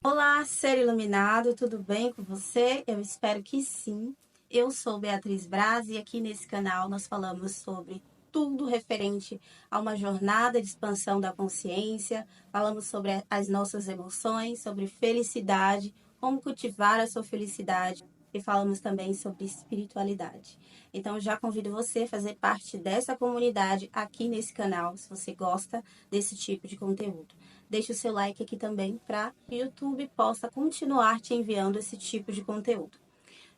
Olá, ser iluminado, tudo bem com você? Eu espero que sim. Eu sou Beatriz Braz e aqui nesse canal nós falamos sobre tudo referente a uma jornada de expansão da consciência, falamos sobre as nossas emoções, sobre felicidade, como cultivar a sua felicidade e falamos também sobre espiritualidade. Então já convido você a fazer parte dessa comunidade aqui nesse canal, se você gosta desse tipo de conteúdo. Deixe o seu like aqui também para que o YouTube possa continuar te enviando esse tipo de conteúdo.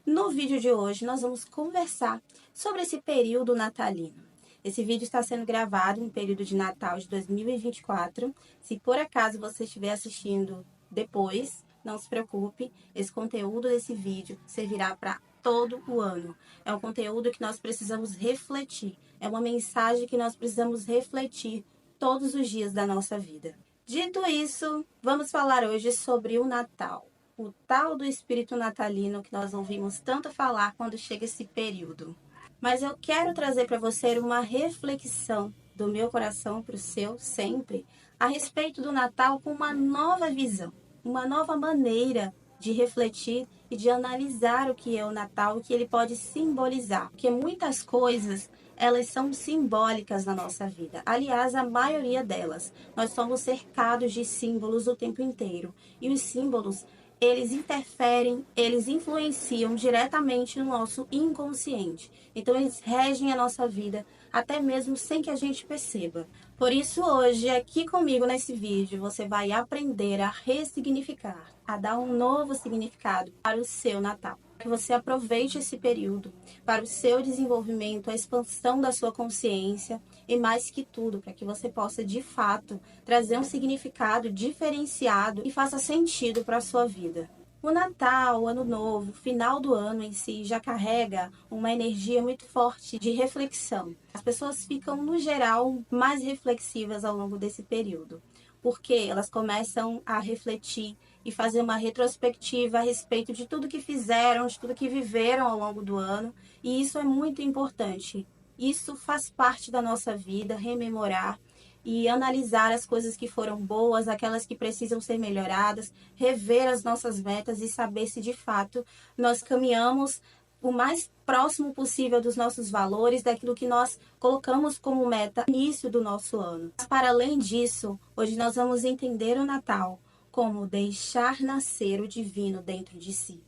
No vídeo de hoje, nós vamos conversar sobre esse período natalino. Esse vídeo está sendo gravado no período de Natal de 2024. Se por acaso você estiver assistindo depois, não se preocupe, esse conteúdo desse vídeo servirá para todo o ano. É um conteúdo que nós precisamos refletir, é uma mensagem que nós precisamos refletir todos os dias da nossa vida. Dito isso, vamos falar hoje sobre o Natal, o tal do espírito natalino que nós ouvimos tanto falar quando chega esse período. Mas eu quero trazer para você uma reflexão do meu coração para o seu sempre a respeito do Natal com uma nova visão, uma nova maneira de refletir e de analisar o que é o Natal, o que ele pode simbolizar, porque muitas coisas elas são simbólicas na nossa vida. Aliás, a maioria delas. Nós somos cercados de símbolos o tempo inteiro. E os símbolos, eles interferem, eles influenciam diretamente no nosso inconsciente. Então, eles regem a nossa vida, até mesmo sem que a gente perceba. Por isso, hoje, aqui comigo nesse vídeo, você vai aprender a ressignificar, a dar um novo significado para o seu Natal. Que você aproveite esse período para o seu desenvolvimento, a expansão da sua consciência e, mais que tudo, para que você possa, de fato, trazer um significado diferenciado e faça sentido para a sua vida. O Natal, o Ano Novo, o final do ano em si já carrega uma energia muito forte de reflexão. As pessoas ficam, no geral, mais reflexivas ao longo desse período, porque elas começam a refletir e fazer uma retrospectiva a respeito de tudo que fizeram, de tudo que viveram ao longo do ano, e isso é muito importante. Isso faz parte da nossa vida, rememorar e analisar as coisas que foram boas, aquelas que precisam ser melhoradas, rever as nossas metas e saber se de fato nós caminhamos o mais próximo possível dos nossos valores, daquilo que nós colocamos como meta no início do nosso ano. Mas, para além disso, hoje nós vamos entender o Natal como deixar nascer o divino dentro de si.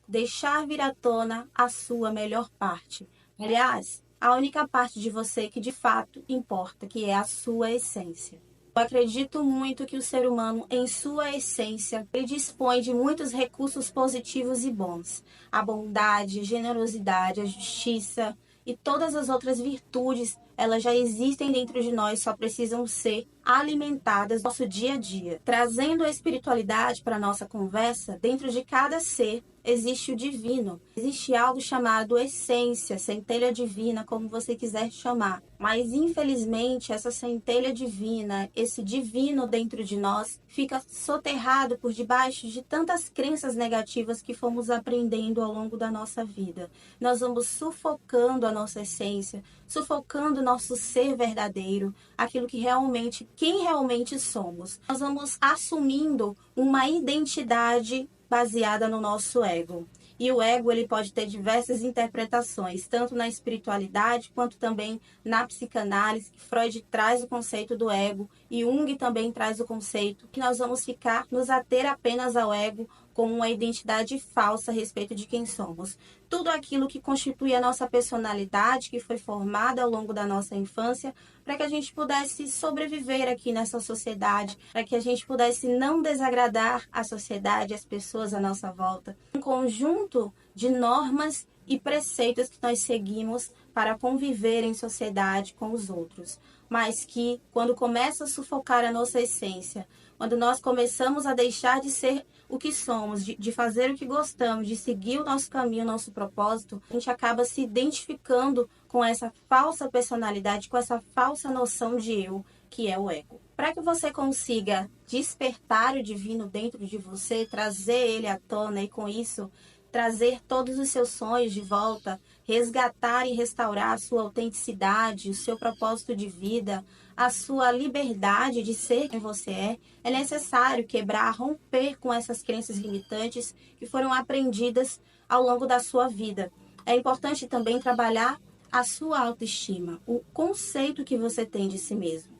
Deixar vir à tona a sua melhor parte. Aliás, a única parte de você que de fato importa, que é a sua essência. Eu acredito muito que o ser humano, em sua essência, ele dispõe de muitos recursos positivos e bons. A bondade, a generosidade, a justiça e todas as outras virtudes, elas já existem dentro de nós, só precisam ser alimentadas no nosso dia a dia. Trazendo a espiritualidade para a nossa conversa, dentro de cada ser existe o divino. Existe algo chamado essência, centelha divina, como você quiser chamar. Mas, infelizmente, essa centelha divina, esse divino dentro de nós, fica soterrado por debaixo de tantas crenças negativas que fomos aprendendo ao longo da nossa vida. Nós vamos sufocando a nossa essência, sufocando o nosso ser verdadeiro, aquilo que realmente, quem realmente somos. Nós vamos assumindo uma identidade baseada no nosso ego. E o ego ele pode ter diversas interpretações, tanto na espiritualidade quanto também na psicanálise, que Freud traz o conceito do ego e Jung também traz o conceito que nós vamos nos ater apenas ao ego como uma identidade falsa a respeito de quem somos. Tudo aquilo que constitui a nossa personalidade, que foi formada ao longo da nossa infância, para que a gente pudesse sobreviver aqui nessa sociedade, para que a gente pudesse não desagradar a sociedade, as pessoas à nossa volta. Um conjunto de normas e preceitos que nós seguimos para conviver em sociedade com os outros, mas que, quando começa a sufocar a nossa essência, quando nós começamos a deixar de ser o que somos, de fazer o que gostamos, de seguir o nosso caminho, o nosso propósito, a gente acaba se identificando com essa falsa personalidade, com essa falsa noção de eu, que é o ego. Para que você consiga despertar o divino dentro de você, trazer ele à tona e com isso trazer todos os seus sonhos de volta, resgatar e restaurar a sua autenticidade, o seu propósito de vida, a sua liberdade de ser quem você é necessário quebrar, romper com essas crenças limitantes que foram aprendidas ao longo da sua vida. É importante também trabalhar a sua autoestima, o conceito que você tem de si mesmo.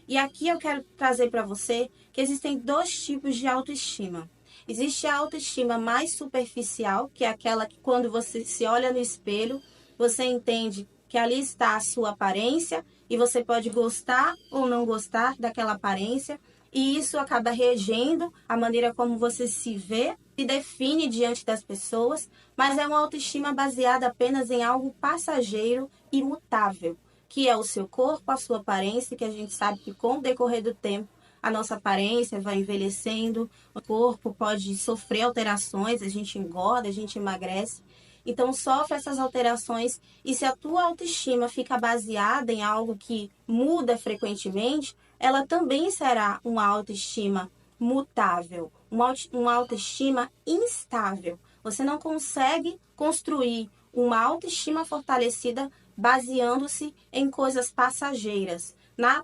E aqui eu quero trazer para você que existem dois tipos de autoestima. Existe a autoestima mais superficial, que é aquela que quando você se olha no espelho, você entende que ali está a sua aparência e você pode gostar ou não gostar daquela aparência, e isso acaba regendo a maneira como você se vê, se define diante das pessoas, mas é uma autoestima baseada apenas em algo passageiro e imutável, que é o seu corpo, a sua aparência, que a gente sabe que com o decorrer do tempo a nossa aparência vai envelhecendo, o corpo pode sofrer alterações, a gente engorda, a gente emagrece. Então sofre essas alterações, e se a tua autoestima fica baseada em algo que muda frequentemente, ela também será uma autoestima mutável, uma autoestima instável. Você não consegue construir uma autoestima fortalecida baseando-se em coisas passageiras,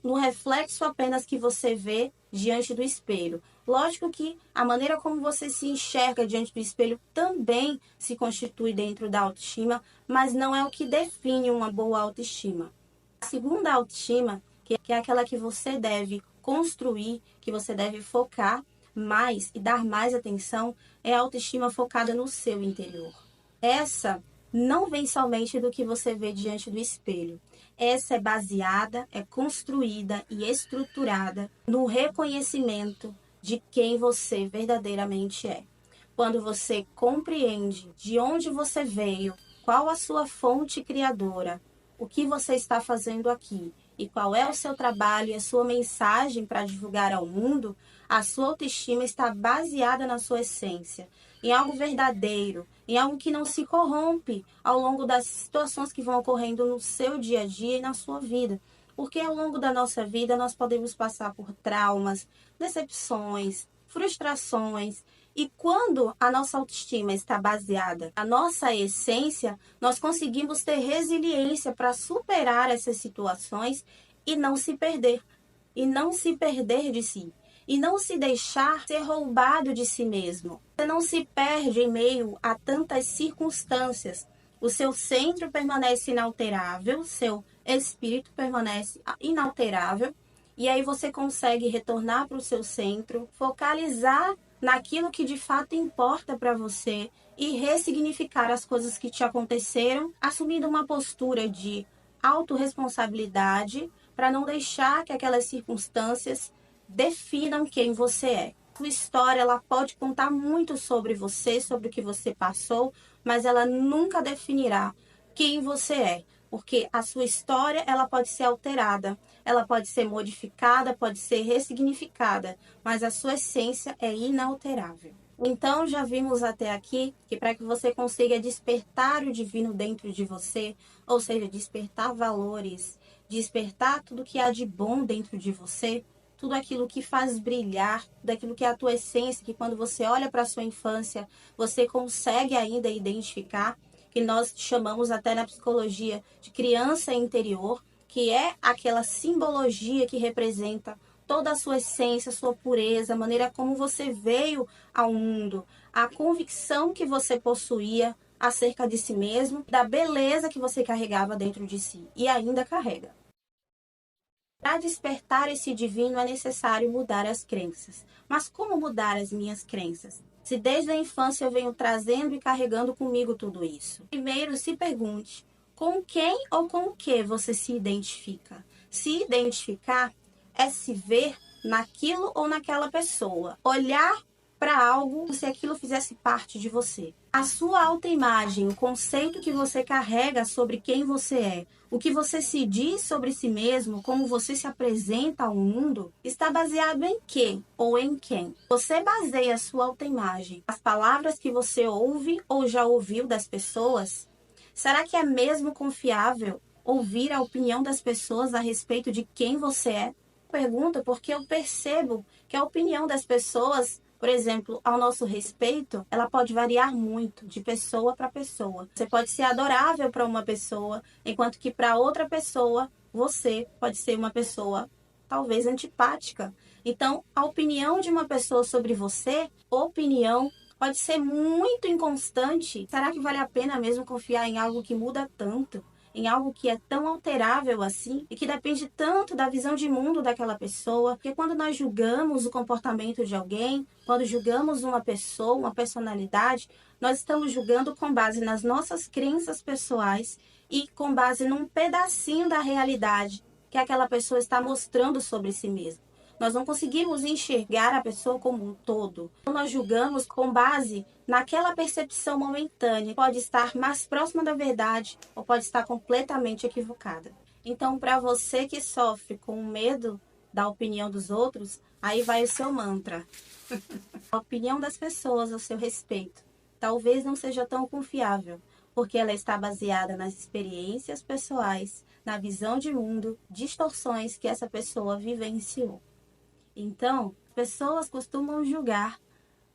no reflexo apenas que você vê diante do espelho. Lógico que a maneira como você se enxerga diante do espelho também se constitui dentro da autoestima, mas não é o que define uma boa autoestima. A segunda autoestima, que é aquela que você deve construir, que você deve focar mais e dar mais atenção, é a autoestima focada no seu interior. Essa não vem somente do que você vê diante do espelho. Essa é baseada, é construída e estruturada no reconhecimento de quem você verdadeiramente é. Quando você compreende de onde você veio, qual a sua fonte criadora, o que você está fazendo aqui e qual é o seu trabalho e a sua mensagem para divulgar ao mundo, a sua autoestima está baseada na sua essência, em algo verdadeiro, em algo que não se corrompe ao longo das situações que vão ocorrendo no seu dia a dia e na sua vida. Porque ao longo da nossa vida nós podemos passar por traumas, decepções, frustrações. E quando a nossa autoestima está baseada na nossa essência, nós conseguimos ter resiliência para superar essas situações e não se perder. E não se perder de si. E não se deixar ser roubado de si mesmo. Você não se perde em meio a tantas circunstâncias. O seu centro permanece inalterável, seu espírito permanece inalterável, e aí você consegue retornar para o seu centro, focalizar naquilo que de fato importa para você e ressignificar as coisas que te aconteceram, assumindo uma postura de autorresponsabilidade para não deixar que aquelas circunstâncias definam quem você é. Sua história ela pode contar muito sobre você, sobre o que você passou, mas ela nunca definirá quem você é, porque a sua história ela pode ser alterada, ela pode ser modificada, pode ser ressignificada, mas a sua essência é inalterável. Então, já vimos até aqui que para que você consiga despertar o divino dentro de você, ou seja, despertar valores, despertar tudo que há de bom dentro de você, tudo aquilo que faz brilhar, daquilo que é a tua essência, que quando você olha para a sua infância, você consegue ainda identificar, que nós chamamos até na psicologia de criança interior, que é aquela simbologia que representa toda a sua essência, a sua pureza, a maneira como você veio ao mundo, a convicção que você possuía acerca de si mesmo, da beleza que você carregava dentro de si e ainda carrega. Para despertar esse divino é necessário mudar as crenças. Mas como mudar as minhas crenças? Se desde a infância eu venho trazendo e carregando comigo tudo isso. Primeiro, se pergunte com quem ou com o que você se identifica. Se identificar é se ver naquilo ou naquela pessoa. Olhar para algo se aquilo fizesse parte de você. A sua autoimagem, o conceito que você carrega sobre quem você é, o que você se diz sobre si mesmo, como você se apresenta ao mundo, está baseado em quê ou em quem? Você baseia a sua autoimagem nas palavras que você ouve ou já ouviu das pessoas? Será que é mesmo confiável ouvir a opinião das pessoas a respeito de quem você é? Pergunta porque eu percebo que a opinião das pessoas, por exemplo, ao nosso respeito, ela pode variar muito de pessoa para pessoa. Você pode ser adorável para uma pessoa, enquanto que para outra pessoa, você pode ser uma pessoa talvez antipática. Então, a opinião de uma pessoa sobre você, opinião, pode ser muito inconstante. Será que vale a pena mesmo confiar em algo que muda tanto? Em algo que é tão alterável assim e que depende tanto da visão de mundo daquela pessoa? Porque quando nós julgamos o comportamento de alguém, quando julgamos uma pessoa, uma personalidade, nós estamos julgando com base nas nossas crenças pessoais e com base num pedacinho da realidade que aquela pessoa está mostrando sobre si mesma. Nós não conseguimos enxergar a pessoa como um todo. Nós julgamos com base naquela percepção momentânea. Pode estar mais próxima da verdade ou pode estar completamente equivocada. Então, para você que sofre com medo da opinião dos outros, aí vai o seu mantra. A opinião das pessoas a seu respeito talvez não seja tão confiável, porque ela está baseada nas experiências pessoais, na visão de mundo, distorções que essa pessoa vivenciou. Então, pessoas costumam julgar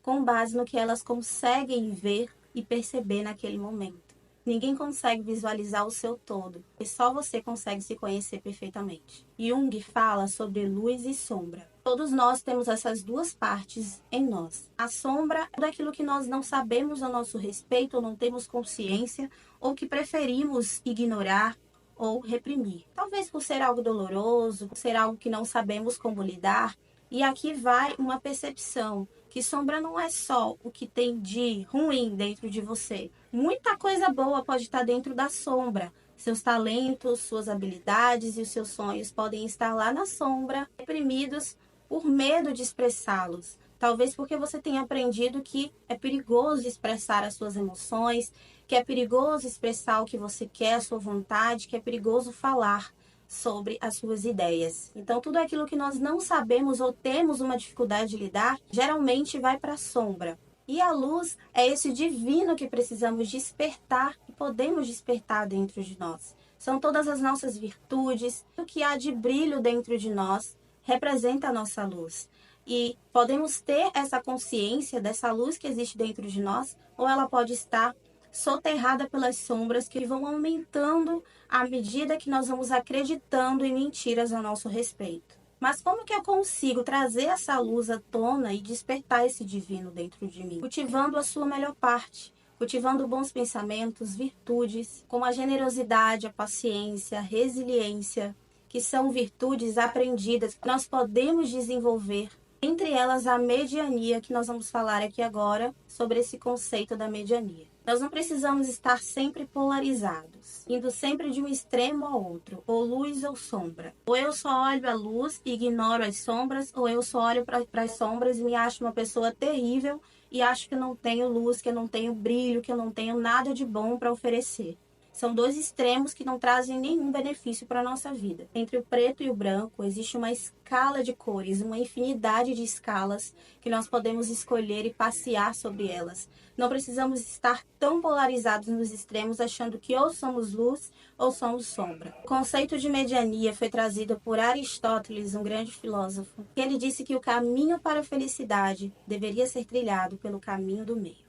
com base no que elas conseguem ver e perceber naquele momento. Ninguém consegue visualizar o seu todo, e só você consegue se conhecer perfeitamente. Jung fala sobre luz e sombra. Todos nós temos essas duas partes em nós. A sombra é daquilo que nós não sabemos a nosso respeito, ou não temos consciência, ou que preferimos ignorar ou reprimir. Talvez por ser algo doloroso, por ser algo que não sabemos como lidar. E aqui vai uma percepção que sombra não é só o que tem de ruim dentro de você. Muita coisa boa pode estar dentro da sombra. Seus talentos, suas habilidades e os seus sonhos podem estar lá na sombra, reprimidos por medo de expressá-los. Talvez porque você tenha aprendido que é perigoso expressar as suas emoções, que é perigoso expressar o que você quer, a sua vontade, que é perigoso falar sobre as suas ideias. Então, tudo aquilo que nós não sabemos ou temos uma dificuldade de lidar, geralmente vai para a sombra. E a luz é esse divino que precisamos despertar e podemos despertar dentro de nós. São todas as nossas virtudes, o que há de brilho dentro de nós representa a nossa luz. E podemos ter essa consciência dessa luz que existe dentro de nós, ou ela pode estar soterrada pelas sombras que vão aumentando à medida que nós vamos acreditando em mentiras a nosso respeito. Mas como que eu consigo trazer essa luz à tona e despertar esse divino dentro de mim? Cultivando a sua melhor parte, cultivando bons pensamentos, virtudes, como a generosidade, a paciência, a resiliência, que são virtudes aprendidas que nós podemos desenvolver. Entre elas, a mediania, que nós vamos falar aqui agora sobre esse conceito da mediania. Nós não precisamos estar sempre polarizados, indo sempre de um extremo ao outro, ou luz ou sombra. Ou eu só olho a luz e ignoro as sombras, ou eu só olho para as sombras e me acho uma pessoa terrível e acho que eu não tenho luz, que eu não tenho brilho, que eu não tenho nada de bom para oferecer. São dois extremos que não trazem nenhum benefício para a nossa vida. Entre o preto e o branco existe uma escala de cores, uma infinidade de escalas que nós podemos escolher e passear sobre elas. Não precisamos estar tão polarizados nos extremos, achando que ou somos luz ou somos sombra. O conceito de mediania foi trazido por Aristóteles, um grande filósofo. Ele disse que o caminho para a felicidade deveria ser trilhado pelo caminho do meio,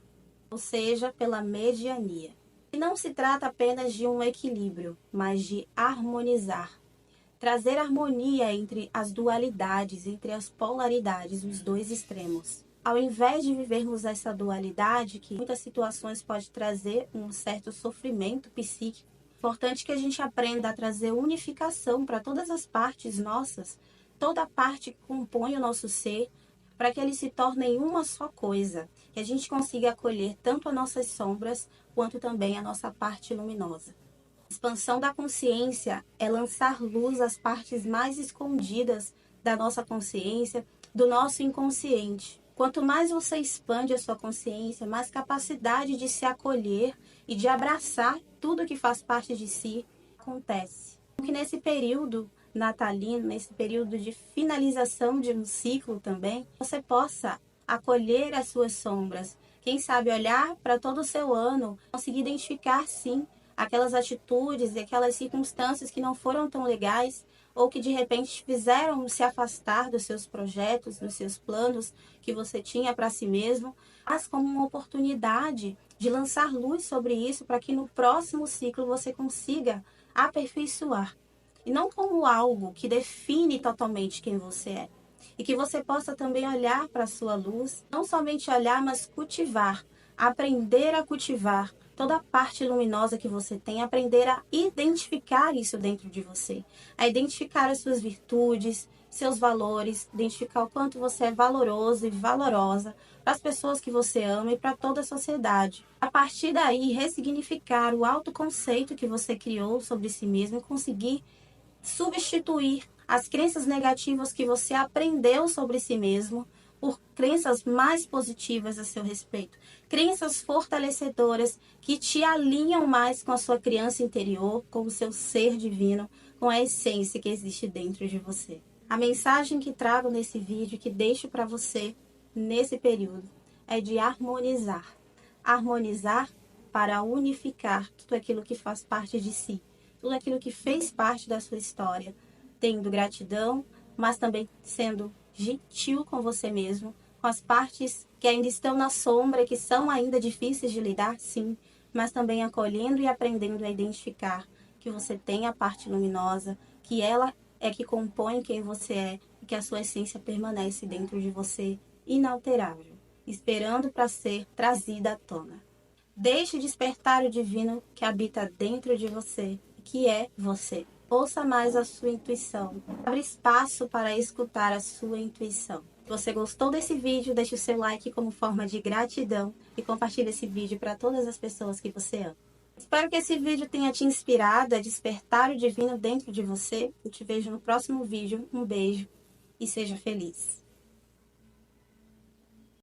ou seja, pela mediania. E não se trata apenas de um equilíbrio, mas de harmonizar. Trazer harmonia entre as dualidades, entre as polaridades, os dois extremos. Ao invés de vivermos essa dualidade, que em muitas situações pode trazer um certo sofrimento psíquico, é importante que a gente aprenda a trazer unificação para todas as partes nossas, toda a parte que compõe o nosso ser, para que eles se tornem uma só coisa, que a gente consiga acolher tanto as nossas sombras quanto também a nossa parte luminosa. A expansão da consciência é lançar luz às partes mais escondidas da nossa consciência, do nosso inconsciente. Quanto mais você expande a sua consciência, mais capacidade de se acolher e de abraçar tudo que faz parte de si acontece. Porque nesse período natalino, nesse período de finalização de um ciclo também, você possa acolher as suas sombras. Quem sabe olhar para todo o seu ano, conseguir identificar sim aquelas atitudes e aquelas circunstâncias que não foram tão legais ou que de repente fizeram se afastar dos seus projetos, dos seus planos que você tinha para si mesmo, mas como uma oportunidade de lançar luz sobre isso para que no próximo ciclo você consiga aperfeiçoar. e não como algo que define totalmente quem você é. E que você possa também olhar para a sua luz, não somente olhar, mas cultivar, aprender a cultivar toda a parte luminosa que você tem, aprender a identificar isso dentro de você, a identificar as suas virtudes, seus valores, identificar o quanto você é valoroso e valorosa para as pessoas que você ama e para toda a sociedade. A partir daí, ressignificar o autoconceito que você criou sobre si mesmo e conseguir substituir as crenças negativas que você aprendeu sobre si mesmo por crenças mais positivas a seu respeito. Crenças fortalecedoras que te alinham mais com a sua criança interior, com o seu ser divino, com a essência que existe dentro de você. A mensagem que trago nesse vídeo, que deixo para você nesse período, é de harmonizar. Harmonizar para unificar tudo aquilo que faz parte de si, tudo aquilo que fez parte da sua história, tendo gratidão, mas também sendo gentil com você mesmo, com as partes que ainda estão na sombra, que são ainda difíceis de lidar, sim, mas também acolhendo e aprendendo a identificar que você tem a parte luminosa, que ela é que compõe quem você é e que a sua essência permanece dentro de você inalterável, esperando para ser trazida à tona. Deixe despertar o divino que habita dentro de você, que é você. Ouça mais a sua intuição. Abre espaço para escutar a sua intuição. Se você gostou desse vídeo, deixe o seu like como forma de gratidão e compartilhe esse vídeo para todas as pessoas que você ama. Espero que esse vídeo tenha te inspirado a despertar o divino dentro de você. Eu te vejo no próximo vídeo. Um beijo e seja feliz.